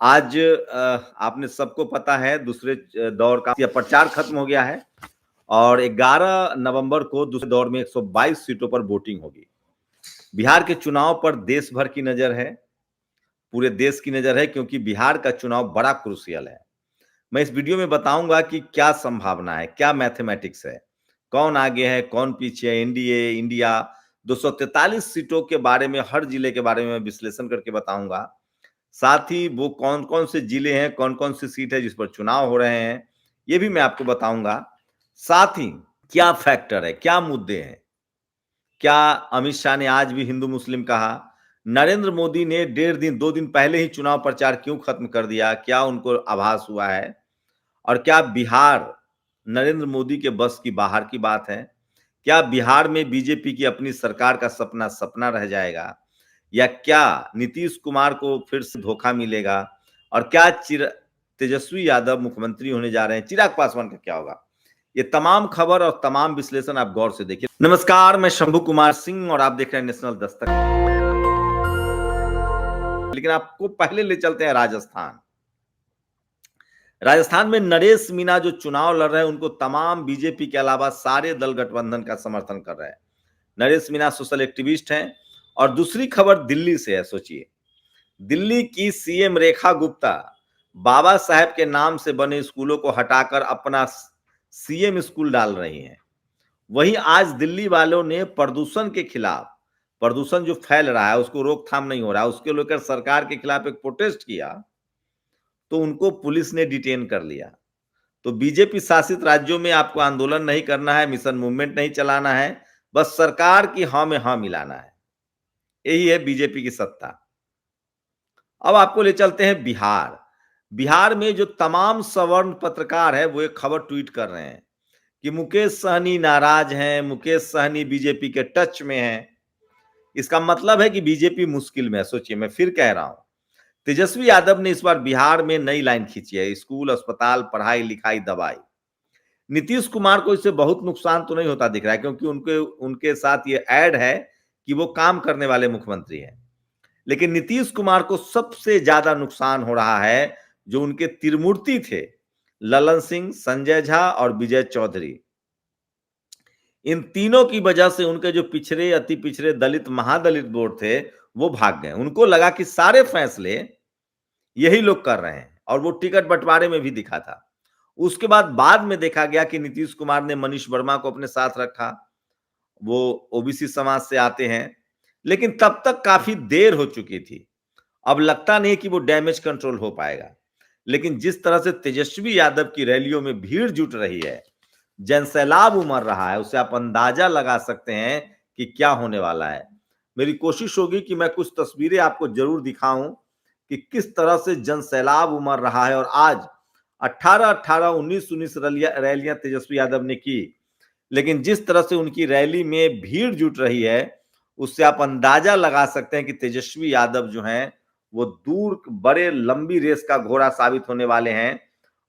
आज आपने सबको पता है दूसरे दौर का या प्रचार खत्म हो गया है और 11 नवंबर को दूसरे दौर में 122 सीटों पर वोटिंग होगी। बिहार के चुनाव पर देश भर की नजर है, पूरे देश की नजर है क्योंकि बिहार का चुनाव बड़ा क्रूशियल है। मैं इस वीडियो में बताऊंगा कि क्या संभावना है, क्या मैथमेटिक्स है, कौन आगे है, कौन पीछे है, एनडीए, इंडिया, 243 सीटों के बारे में, हर जिले के बारे में मैं विश्लेषण करके बताऊंगा। साथ ही वो कौन-कौन से जिले हैं, कौन-कौन सी सीट है जिस पर चुनाव हो रहे हैं, ये भी मैं आपको बताऊंगा। साथ ही क्या फैक्टर है, क्या मुद्दे हैं, क्या अमित शाह ने आज भी हिंदू मुस्लिम कहा, नरेंद्र मोदी ने 1.5 दिन 2 दिन पहले ही चुनाव प्रचार क्यों खत्म कर दिया, क्या उनको आभास हुआ है और क्या बिहार नरेंद्र मोदी के बस की बाहर की बात है? क्या बिहार में बीजेपी की अपनी सरकार का सपना सपना रह जाएगा या क्या नीतीश कुमार को फिर से धोखा मिलेगा और क्या तेजस्वी यादव मुख्यमंत्री होने जा रहे हैं, चिराग पासवान का क्या होगा? ये तमाम खबर और तमाम विश्लेषण आप गौर से देखिए। नमस्कार, मैं शंभू कुमार सिंह और आप देख रहे हैं नेशनल दस्तक। लेकिन आपको पहले ले चलते हैं राजस्थान। राजस्थान में नरेश मीणा जो चुनाव लड़ रहे हैं उनको तमाम बीजेपी के अलावा सारे दल गठबंधन का समर्थन कर रहे हैं। नरेश मीणा सोशल एक्टिविस्ट हैं। और दूसरी खबर दिल्ली से है। सोचिए, दिल्ली की सीएम रेखा गुप्ता बाबा साहेब के नाम से बने स्कूलों को हटाकर अपना सीएम स्कूल डाल रही हैं। वहीं आज दिल्ली वालों ने प्रदूषण के खिलाफ, प्रदूषण जो फैल रहा है उसको रोकथाम नहीं हो रहा है, उसके लेकर सरकार के खिलाफ एक प्रोटेस्ट किया तो उनको पुलिस ने डिटेन कर लिया। तो बीजेपी शासित राज्यों में आपको आंदोलन नहीं करना है, मिशन मूवमेंट नहीं चलाना है, बस सरकार की हाँ में हाँ मिलाना है। यही है बीजेपी की सत्ता। अब आपको ले चलते हैं बिहार। बिहार में जो तमाम सवर्ण पत्रकार है वो एक खबर ट्वीट कर रहे हैं कि मुकेश सहनी नाराज हैं, मुकेश सहनी बीजेपी के टच में हैं। इसका मतलब है कि बीजेपी मुश्किल में है। सोचिए, मैं फिर कह रहा हूं, तेजस्वी यादव ने इस बार बिहार में नई लाइन खींची है, स्कूल, अस्पताल, पढ़ाई लिखाई, दवाई। नीतीश कुमार को इससे बहुत नुकसान तो नहीं होता दिख रहा है क्योंकि उनके उनके साथ ये ऐड है कि वो काम करने वाले मुख्यमंत्री हैं। लेकिन नीतीश कुमार को सबसे ज्यादा नुकसान हो रहा है जो उनके त्रिमूर्ति थे, ललन सिंह, संजय झा और विजय चौधरी। इन तीनों की वजह से उनके जो पिछड़े, अति पिछड़े, दलित, महादलित वोट थे वो भाग गए। उनको लगा कि सारे फैसले यही लोग कर रहे हैं और वो टिकट बंटवारे में भी दिखा था। उसके बाद में देखा गया कि नीतीश कुमार ने मनीष वर्मा को अपने साथ रखा, वो ओबीसी समाज से आते हैं, लेकिन तब तक काफी देर हो चुकी थी। अब लगता नहीं कि वो डैमेज कंट्रोल हो पाएगा। लेकिन जिस तरह से तेजस्वी यादव की रैलियों में भीड़ जुट रही है, जनसैलाब उमड़ रहा है, उससे आप अंदाजा लगा सकते हैं कि क्या होने वाला है। मेरी कोशिश होगी कि मैं कुछ तस्वीरें आपको जरूर दिखाऊं कि किस तरह से जनसैलाब उमड़ रहा है। और आज 18-18, 19-19 रैलियां तेजस्वी यादव ने की, लेकिन जिस तरह से उनकी रैली में भीड़ जुट रही है उससे आप अंदाजा लगा सकते हैं कि तेजस्वी यादव जो हैं वो दूर बड़े लंबी रेस का घोड़ा साबित होने वाले हैं।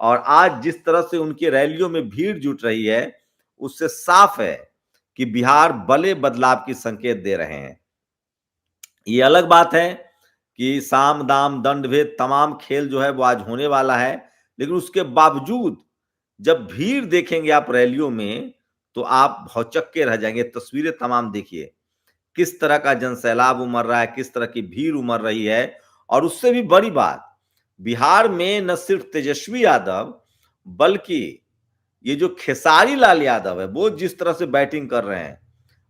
और आज जिस तरह से उनकी रैलियों में भीड़ जुट रही है उससे साफ है कि बिहार बड़े बदलाव की संकेत दे रहे हैं। ये अलग बात है कि साम दाम दंड भेद तमाम खेल जो है वो आज होने वाला है, लेकिन उसके बावजूद जब भीड़ देखेंगे आप रैलियों में तो आप भौचक्के रह जाएंगे। तस्वीरें तमाम देखिए, किस तरह का जनसैलाब उमड़ रहा है, किस तरह की भीड़ उमड़ रही है। और उससे भी बड़ी बात, बिहार में न सिर्फ तेजस्वी यादव बल्कि ये जो खेसारी लाल यादव है वो जिस तरह से बैटिंग कर रहे हैं,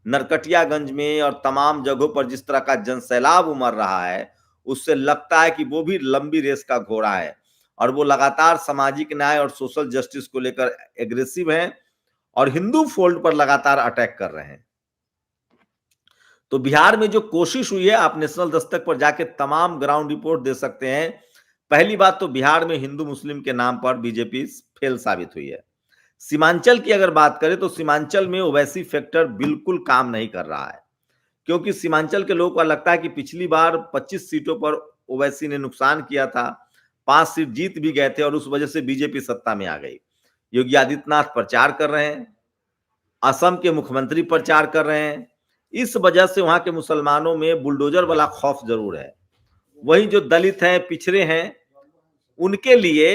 नरकटियागंज में और तमाम जगहों पर जिस तरह का जनसैलाब उमड़ रहा है, उससे लगता है कि वो भी लंबी रेस का घोड़ा है और वो लगातार सामाजिक न्याय और सोशल जस्टिस को लेकर एग्रेसिव हैं और हिंदू फोल्ड पर लगातार अटैक कर रहे हैं। तो बिहार में जो कोशिश हुई है, आप नेशनल दस्तक पर जाके तमाम ग्राउंड रिपोर्ट दे सकते हैं। पहली बात तो बिहार में हिंदू मुस्लिम के नाम पर बीजेपी फेल साबित हुई है। सीमांचल की अगर बात करें तो सीमांचल में ओवैसी फैक्टर बिल्कुल काम नहीं कर रहा है क्योंकि सीमांचल के लोगों को लगता है कि पिछली बार 25 सीटों पर ओवैसी ने नुकसान किया था, 5 सीट जीत भी गए थे और उस वजह से बीजेपी सत्ता में आ गई। योगी आदित्यनाथ प्रचार कर रहे हैं, असम के मुख्यमंत्री प्रचार कर रहे हैं, इस वजह से वहां के मुसलमानों में बुलडोजर वाला खौफ जरूर है। वही जो दलित हैं, पिछड़े हैं, उनके लिए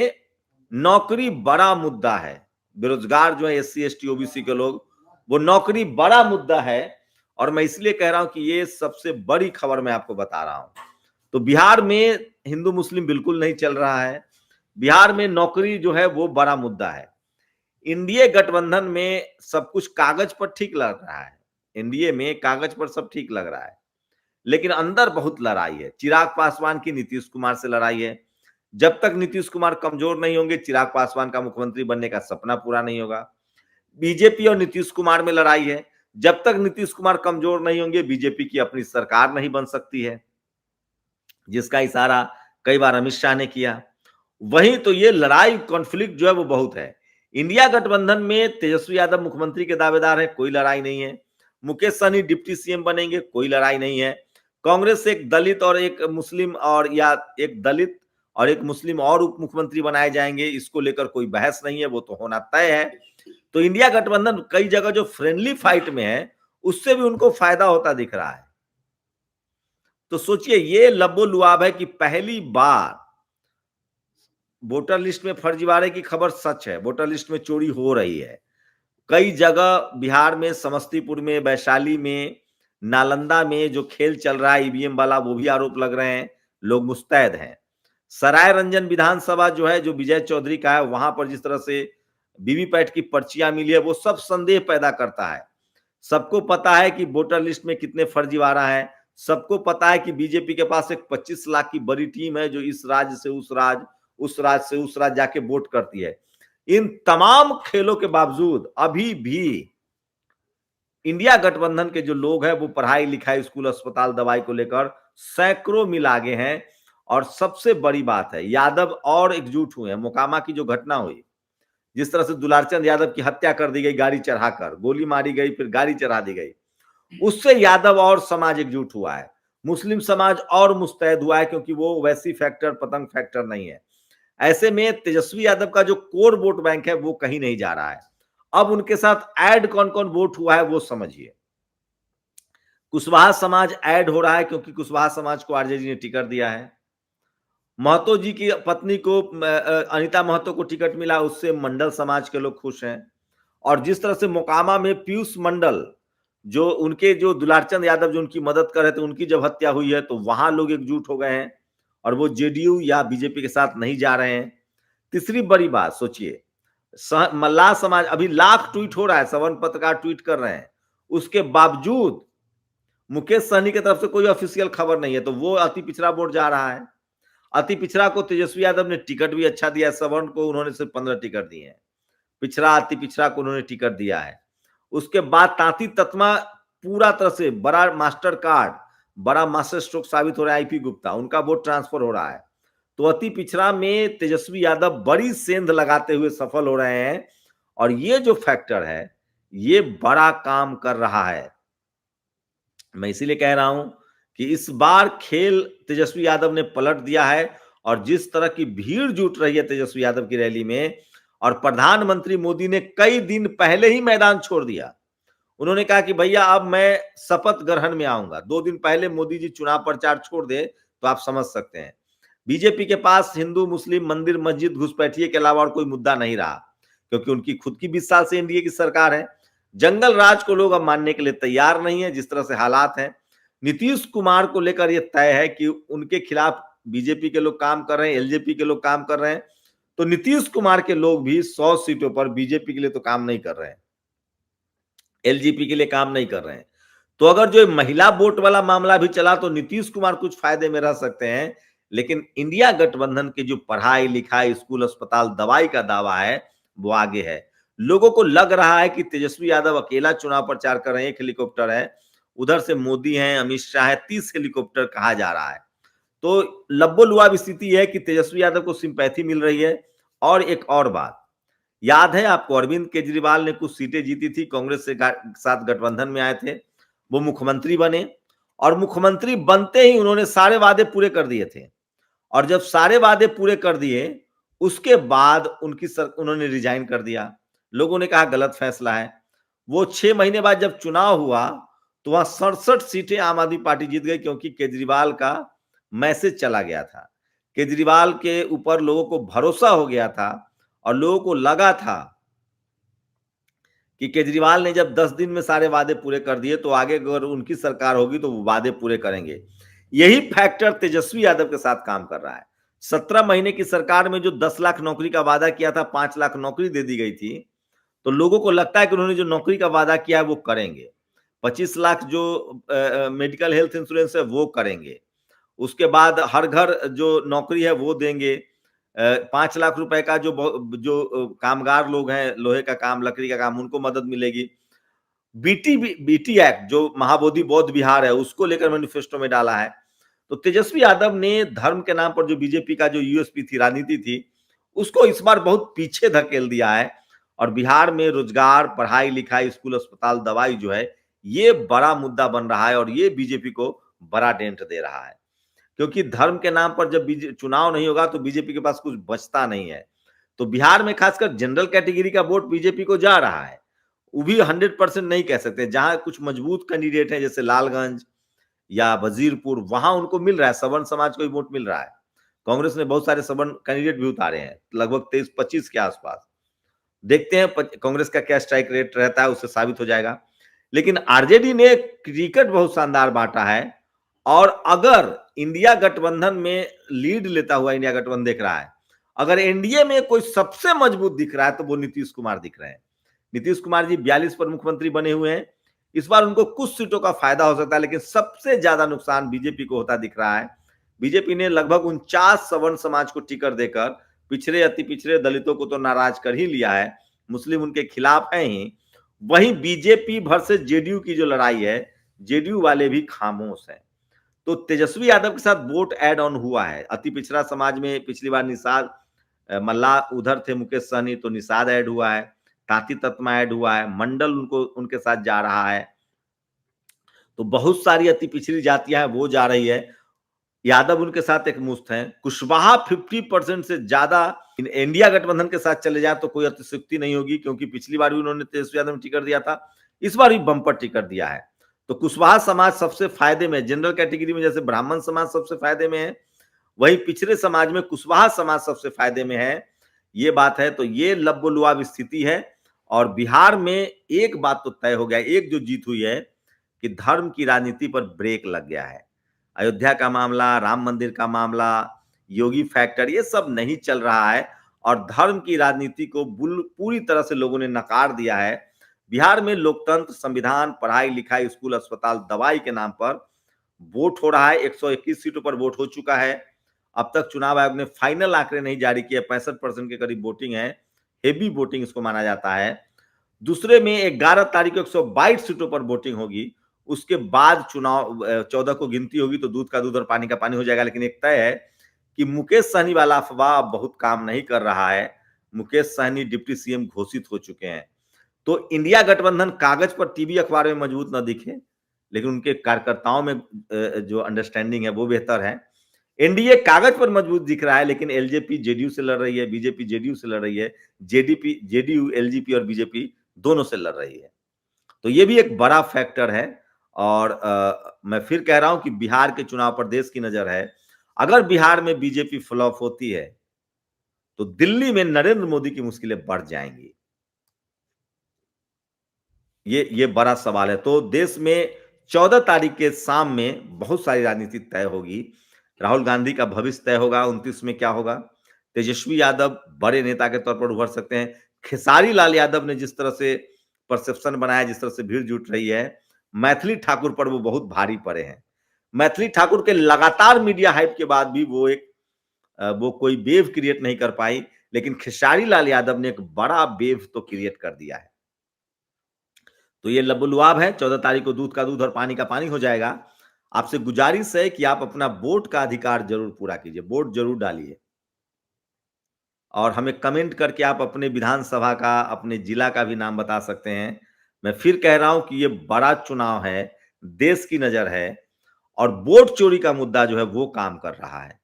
नौकरी बड़ा मुद्दा है। बेरोजगार जो है एससी एसटी ओबीसी के लोग, वो नौकरी बड़ा मुद्दा है। और मैं इसलिए कह रहा हूं कि ये सबसे बड़ी खबर मैं आपको बता रहा हूं। तो बिहार में हिंदू मुस्लिम बिल्कुल नहीं चल रहा है। बिहार में नौकरी जो है वो बड़ा मुद्दा है। एनडीए गठबंधन में सब कुछ कागज पर ठीक लग रहा है। एनडीए में कागज पर सब ठीक लग रहा है, लेकिन अंदर बहुत लड़ाई है। चिराग पासवान की नीतीश कुमार से लड़ाई है। जब तक नीतीश कुमार कमजोर नहीं होंगे, चिराग पासवान का मुख्यमंत्री बनने का सपना पूरा नहीं होगा। बीजेपी और नीतीश कुमार में लड़ाई है। जब तक नीतीश कुमार कमजोर नहीं होंगे, बीजेपी की अपनी सरकार नहीं बन सकती है, जिसका इशारा कई बार अमित शाह ने किया। वहीं तो ये लड़ाई कॉन्फ्लिक्ट जो है वो बहुत है। इंडिया गठबंधन में तेजस्वी यादव मुख्यमंत्री के दावेदार है, कोई लड़ाई नहीं है। मुकेश सहनी डिप्टी सीएम बनेंगे, कोई लड़ाई नहीं है। कांग्रेस से एक दलित और एक मुस्लिम और या एक दलित और एक मुस्लिम और उप मुख्यमंत्री बनाए जाएंगे, इसको लेकर कोई बहस नहीं है, वो तो होना तय है। तो इंडिया गठबंधन कई जगह जो फ्रेंडली फाइट में है, उससे भी उनको फायदा होता दिख रहा है। तो सोचिए, ये लब्बो लुआब है कि पहली बार वोटर लिस्ट में फर्जीवाड़े की खबर सच है। वोटर लिस्ट में चोरी हो रही है कई जगह, बिहार में, समस्तीपुर में, वैशाली में, नालंदा में जो खेल चल रहा है ईवीएम वाला, वो भी आरोप लग रहे हैं, लोग मुस्तैद हैं। सराय रंजन विधानसभा जो है, जो विजय चौधरी का है, वहां पर जिस तरह से वीवीपैट की पर्चियां मिली है, वो सब संदेह पैदा करता है। सबको पता है कि वोटर लिस्ट में कितने फर्जीवाड़ा है। सबको पता है कि बीजेपी के पास एक 25 लाख की बड़ी टीम है, जो इस राज्य से उस राज्य, उस राज्य से उस राज्य जाके वोट करती है। इन तमाम खेलों के बावजूद अभी भी इंडिया गठबंधन के जो लोग हैं, वो पढ़ाई लिखाई, स्कूल, अस्पताल, दवाई को लेकर सैकड़ों मील आगे हैं। और सबसे बड़ी बात है, यादव और एकजुट हुए हैं। मोकामा की जो घटना हुई, जिस तरह से दुलारचंद यादव की हत्या कर दी गई, गाड़ी चढ़ाकर, गोली मारी गई, फिर गाड़ी चढ़ा दी गई, उससे यादव और समाज एकजुट हुआ है। मुस्लिम समाज और मुस्तैद हुआ है, क्योंकि वो वैसी फैक्टर, पतंग फैक्टर नहीं है। ऐसे में तेजस्वी यादव का जो कोर वोट बैंक है, वो कहीं नहीं जा रहा है। अब उनके साथ ऐड कौन कौन वोट हुआ है वो समझिए। कुशवाहा समाज ऐड हो रहा है, क्योंकि कुशवाहा समाज को आरजेडी ने टिकट दिया है। महतो जी की पत्नी को, अनिता महतो को टिकट मिला, उससे मंडल समाज के लोग खुश हैं। और जिस तरह से मोकामा में पीयूष मंडल, जो उनके जो दुलारचंद यादव जो उनकी मदद कर रहे थे, उनकी जब हत्या हुई है, तो वहां लोग एकजुट हो गए हैं और वो जेडीयू या बीजेपी के साथ नहीं जा रहे हैं। तीसरी बड़ी बात सोचिए, मल्लाह समाज, अभी लाख ट्वीट हो रहा है, सवन पत्रकार ट्वीट कर रहे हैं, उसके बावजूद मुकेश सहनी की तरफ से कोई ऑफिशियल खबर नहीं है, तो वो अति पिछड़ा वोट जा रहा है। अति पिछड़ा को तेजस्वी यादव ने टिकट भी अच्छा दिया है। सवर्ण को उन्होंने सिर्फ 15 टिकट दिए हैं। पिछड़ा, अति पिछड़ा को उन्होंने टिकट दिया है। उसके बाद तांती ततमा पूरा तरह से बड़ा मास्टर कार्ड, बड़ा मास्टर स्ट्रोक साबित हो रहा है। आईपी गुप्ता, उनका वोट ट्रांसफर हो रहा है। तो अति पिछड़ा में तेजस्वी यादव बड़ी सेंध लगाते हुए सफल हो रहे हैं। और ये जो फैक्टर है, ये बड़ा काम कर रहा है। मैं इसीलिए कह रहा हूं कि इस बार खेल तेजस्वी यादव ने पलट दिया है। और जिस तरह की भीड़ जुट रही है तेजस्वी यादव की रैली में, और प्रधानमंत्री मोदी ने कई दिन पहले ही मैदान छोड़ दिया। उन्होंने कहा कि भैया अब मैं शपथ ग्रहण में आऊंगा। 2 दिन पहले मोदी जी चुनाव प्रचार छोड़ दे, तो आप समझ सकते हैं बीजेपी के पास हिंदू मुस्लिम, मंदिर मस्जिद, घुसपैठिए के अलावा और कोई मुद्दा नहीं रहा, क्योंकि उनकी खुद की 20 साल से एनडीए की सरकार है। जंगल राज को लोग अब मानने के लिए तैयार नहीं है, जिस तरह से हालात हैं। नीतीश कुमार को लेकर यह तय है कि उनके खिलाफ बीजेपी के लोग काम कर रहे हैं, एलजेपी के लोग काम कर रहे हैं। तो नीतीश कुमार के लोग भी 100 सीटों पर बीजेपी के लिए तो काम नहीं कर रहे हैं, एलजेपी के लिए काम नहीं कर रहे हैं। तो अगर जो महिला वोट वाला मामला भी चला, तो नीतीश कुमार कुछ फायदे में रह सकते हैं। लेकिन इंडिया गठबंधन के जो पढ़ाई लिखाई, स्कूल, अस्पताल, दवाई का दावा है, वो आगे है। लोगों को लग रहा है कि तेजस्वी यादव अकेला चुनाव प्रचार कर रहे हैं, एक हेलीकॉप्टर है, उधर से मोदी हैं, अमित शाह है, 30 हेलीकॉप्टर कहा जा रहा है। तो लब्बो लुआब स्थिति है कि तेजस्वी यादव को सिंपैथी मिल रही है। और एक और बात याद है आपको, अरविंद केजरीवाल ने कुछ सीटें जीती थी, कांग्रेस से साथ गठबंधन में आए थे, वो मुख्यमंत्री बने। और मुख्यमंत्री बनते ही उन्होंने सारे वादे पूरे कर दिए थे। और जब सारे वादे पूरे कर दिए, उसके बाद उन्होंने रिजाइन कर दिया। लोगों ने कहा गलत फैसला है। वो 6 महीने बाद जब चुनाव हुआ, तो वहां 67 सीटें आम आदमी पार्टी जीत गई, क्योंकि केजरीवाल का मैसेज चला गया था केजरीवाल के ऊपर लोगों को भरोसा हो गया था और लोगों को लगा था कि केजरीवाल ने जब 10 दिन में सारे वादे पूरे कर दिए तो आगे अगर उनकी सरकार होगी तो वो वादे पूरे करेंगे। यही फैक्टर तेजस्वी यादव के साथ काम कर रहा है। 17 महीने की सरकार में जो 10 लाख नौकरी का वादा किया था, 5 लाख नौकरी दे दी गई थी, तो लोगों को लगता है कि उन्होंने जो नौकरी का वादा किया है वो करेंगे। 25 लाख जो मेडिकल हेल्थ इंश्योरेंस है वो करेंगे। उसके बाद हर घर जो नौकरी है वो देंगे। 5 लाख रुपए का जो कामगार लोग हैं, लोहे का काम, लकड़ी का काम, उनको मदद मिलेगी। बीटी एक्ट जो महाबोधि बौद्ध विहार है उसको लेकर मैनिफेस्टो में डाला है। तो तेजस्वी यादव ने धर्म के नाम पर जो बीजेपी का जो यूएसपी थी, राजनीति थी, उसको इस बार बहुत पीछे धकेल दिया है और बिहार में रोजगार, पढ़ाई लिखाई, स्कूल, अस्पताल, दवाई जो है ये बड़ा मुद्दा बन रहा है और ये बीजेपी को बड़ा डेंट दे रहा है। क्योंकि धर्म के नाम पर जब चुनाव नहीं होगा तो बीजेपी के पास कुछ बचता नहीं है। तो बिहार में खासकर जनरल कैटेगरी का वोट बीजेपी को जा रहा है। वो भी 100% नहीं कह सकते, जहां कुछ मजबूत कैंडिडेट हैं जैसे लालगंज या वजीरपुर, वहां उनको मिल रहा है, सवर्ण समाज को भी वोट मिल रहा है। कांग्रेस ने बहुत सारे सवर्ण कैंडिडेट भी उतारे हैं, लगभग 23-25 के आसपास। देखते हैं कांग्रेस का क्या स्ट्राइक रेट रहता है, उससे साबित हो जाएगा। लेकिन आरजेडी ने क्रिकेट बहुत शानदार बांटा है और अगर इंडिया गठबंधन में लीड लेता हुआ इंडिया गठबंधन देख रहा है, अगर एनडीए में कोई सबसे मजबूत दिख रहा है तो वो नीतीश कुमार दिख रहे हैं। नीतीश कुमार जी 42 पर मुख्यमंत्री बने हुए हैं। इस बार उनको कुछ सीटों का फायदा हो सकता है, लेकिन सबसे ज्यादा नुकसान बीजेपी को होता दिख रहा है। बीजेपी ने लगभग 49 सवर्ण समाज को टिकट देकर पिछड़े, अति पिछड़े, दलितों को तो नाराज कर ही लिया है, मुस्लिम उनके खिलाफ है ही। वहीं बीजेपी वर्सेस जेडीयू की जो लड़ाई है, जेडीयू वाले भी खामोश हैं। तो तेजस्वी यादव के साथ वोट ऐड ऑन हुआ है। अति पिछड़ा समाज में पिछली बार निषाद मल्ला उधर थे, मुकेश सहनी, तो निषाद ऐड हुआ है, तांती तत्मा ऐड हुआ है, मंडल उनको उनके साथ जा रहा है। तो बहुत सारी अति पिछड़ी जातियां हैं वो जा रही है। यादव उनके साथ एक मुश्त हैं। कुशवाहा 50% से ज्यादा इंडिया गठबंधन के साथ चले जाए तो कोई अतिशयोक्ति नहीं होगी, क्योंकि पिछली बार भी उन्होंने तेजस्वी यादव ने टिकट दिया था, इस बार भी बंपर टिकट दिया है। तो कुशवाहा समाज सबसे फायदे में, जनरल कैटेगरी में जैसे ब्राह्मण समाज सबसे फायदे में है, वही पिछड़े समाज में कुशवाहा समाज सबसे फायदे में है। ये बात है। तो ये लब्बो-लुआब स्थिति है और बिहार में एक बात तो तय हो गया, एक जो जीत हुई है कि धर्म की राजनीति पर ब्रेक लग गया है। अयोध्या का मामला, राम मंदिर का मामला, योगी फैक्टर, ये सब नहीं चल रहा है और धर्म की राजनीति को पूरी तरह से लोगों ने नकार दिया है। बिहार में लोकतंत्र, संविधान, पढ़ाई लिखाई, स्कूल, अस्पताल, दवाई के नाम पर वोट हो रहा है। 121 सीटों पर वोट हो चुका है। अब तक चुनाव आयोग ने फाइनल आंकड़े नहीं जारी किए, 65% के करीब वोटिंग है, हेवी वोटिंग इसको माना जाता है। दूसरे में 11 तारीख को 122 सीटों पर वोटिंग होगी। उसके बाद चुनाव 14 को गिनती होगी तो दूध का दूध और पानी का पानी हो जाएगा। लेकिन एक तय है कि मुकेश सहनी वाला अफवाह बहुत काम नहीं कर रहा है। मुकेश सहनी डिप्टी सीएम घोषित हो चुके हैं। तो इंडिया गठबंधन कागज पर, टीवी अखबार में मजबूत न दिखे, लेकिन उनके कार्यकर्ताओं में जो अंडरस्टैंडिंग है वो बेहतर है। एनडीए कागज पर मजबूत दिख रहा है, लेकिन एलजेपी जेडीयू से लड़ रही है, बीजेपी जेडीयू से लड़ रही है, जेडीयू एलजेपी और बीजेपी दोनों से लड़ रही है। तो ये भी एक बड़ा फैक्टर है। और मैं फिर कह रहा हूं कि बिहार के चुनाव पर देश की नजर है। अगर बिहार में बीजेपी फ्लॉप होती है तो दिल्ली में नरेंद्र मोदी की मुश्किलें बढ़ जाएंगी। ये बड़ा सवाल है। तो देश में 14 तारीख के शाम में बहुत सारी राजनीति तय होगी। राहुल गांधी का भविष्य तय होगा, 29 में क्या होगा। तेजस्वी यादव बड़े नेता के तौर पर उभर सकते हैं। खेसारी लाल यादव ने जिस तरह से परसेप्शन बनाया, जिस तरह से भीड़ जुट रही है, मैथिली ठाकुर पर वो बहुत भारी पड़े हैं। मैथिली ठाकुर के लगातार मीडिया हाइप के बाद भी वो कोई वेव क्रिएट नहीं कर पाई, लेकिन खेसारी लाल यादव ने एक बड़ा वेव तो क्रिएट कर दिया है। तो ये लबुलुआब है। 14 तारीख को दूध का दूध और पानी का पानी हो जाएगा। आपसे गुजारिश है कि आप अपना वोट का अधिकार जरूर पूरा कीजिए, वोट जरूर डालिए और हमें कमेंट करके आप अपने विधानसभा का, अपने जिला का भी नाम बता सकते हैं। मैं फिर कह रहा हूं कि ये बड़ा चुनाव है, देश की नजर है और वोट चोरी का मुद्दा जो है वो काम कर रहा है।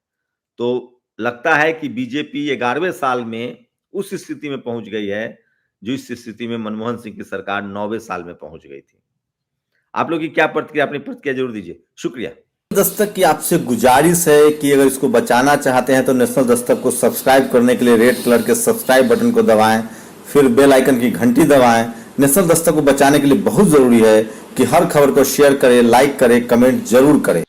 तो लगता है कि बीजेपी 11वें साल में उस स्थिति में पहुंच गई है जो इस स्थिति में मनमोहन सिंह की सरकार 9वें साल में पहुंच गई थी। आप लोग की क्या प्रतिक्रिया, अपनी प्रतिक्रिया जरूर दीजिए। शुक्रिया। दस्तक की आपसे गुजारिश है कि अगर इसको बचाना चाहते हैं तो नेशनल दस्तक को सब्सक्राइब करने के लिए रेड कलर के सब्सक्राइब बटन को दबाएं, फिर बेल आइकन की घंटी दबाएं। नेशनल दस्तक को बचाने के लिए बहुत ज़रूरी है कि हर खबर को शेयर करें, लाइक करें, कमेंट जरूर करें।